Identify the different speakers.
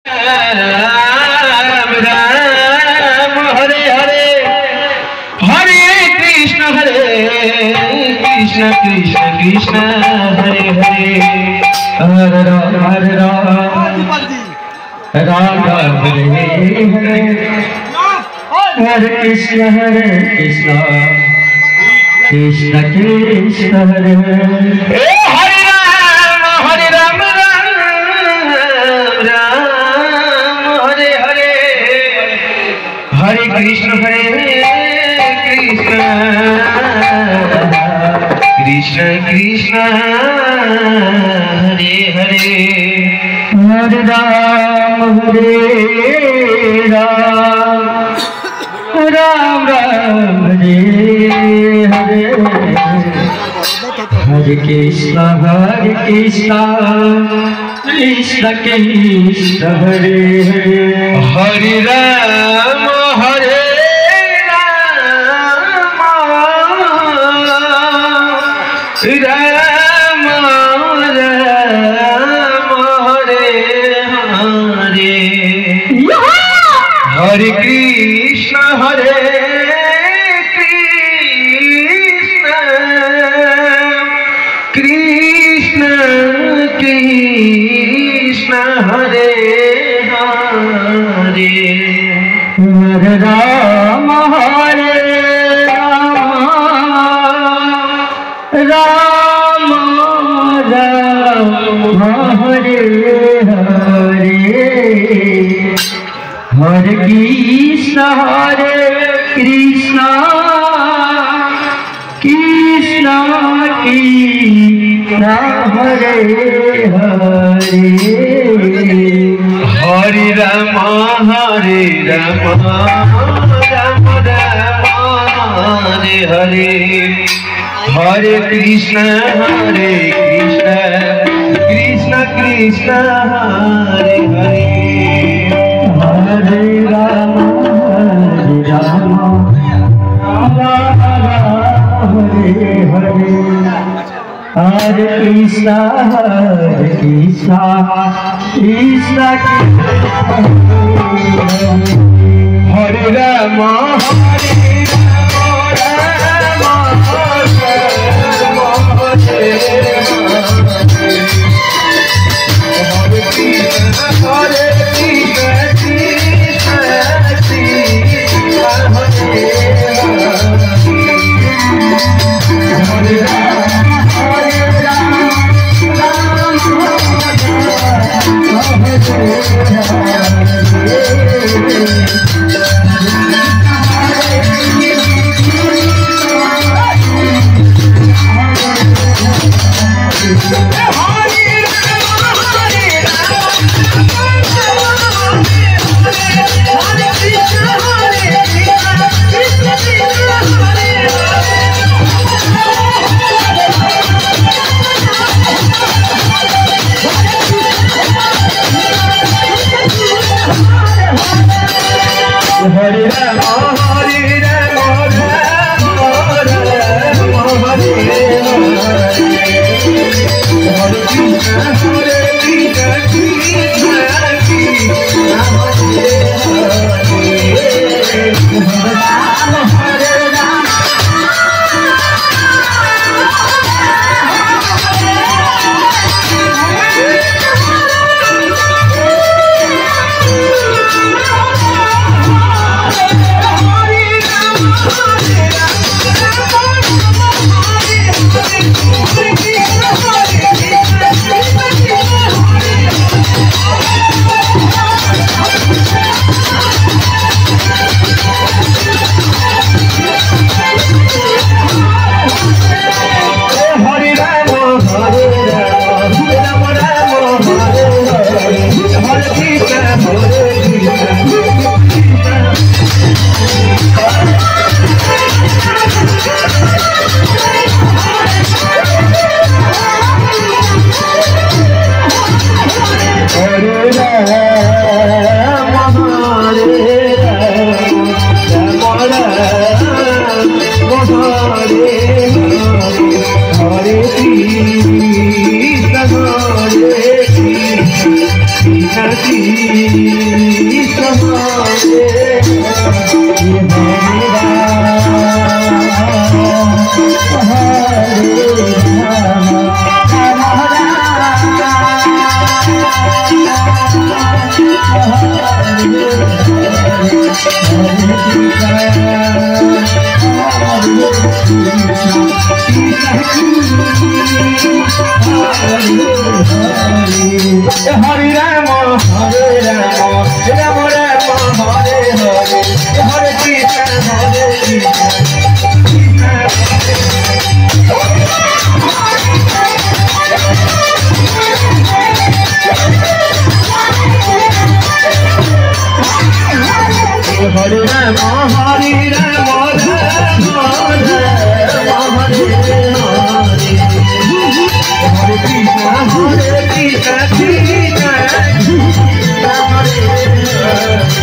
Speaker 1: Ram Ram Hare Hare Hare Krishna Krishna Krishna Hare Hare Hare Ram Ram Ram Hare Hare Hare Krishna Krishna Krishna Hare Hare Hare Krishna Krishna Krishna Hare Hare Hare Ram Ram Ram Hare Hare Hare Krishna Krishna Krishna Hare Hare Hare Ram Ram Ram Hare Hare Hare Krishna Krishna Krishna Hare Hare Hare Ram Ram Ram Hare Hare Hare Krishna Krishna Krishna Hare Hare Hare Ram Ram Ram Hare Hare Hare Krishna Krishna Krishna Hare Hare Hare Ram Ram Hare Hare Hare Krishna Krishna Hare Ram Hare Ram Hare Hare Rama, Hare Rama, Rama Rama, Hare Hare, Hare Krishna, Hare Krishna, Hare Rama, Hare Rama, Rama Rama, Hare Hare Krishna, Hare Krishna, Krishna Krishna, Hare Hare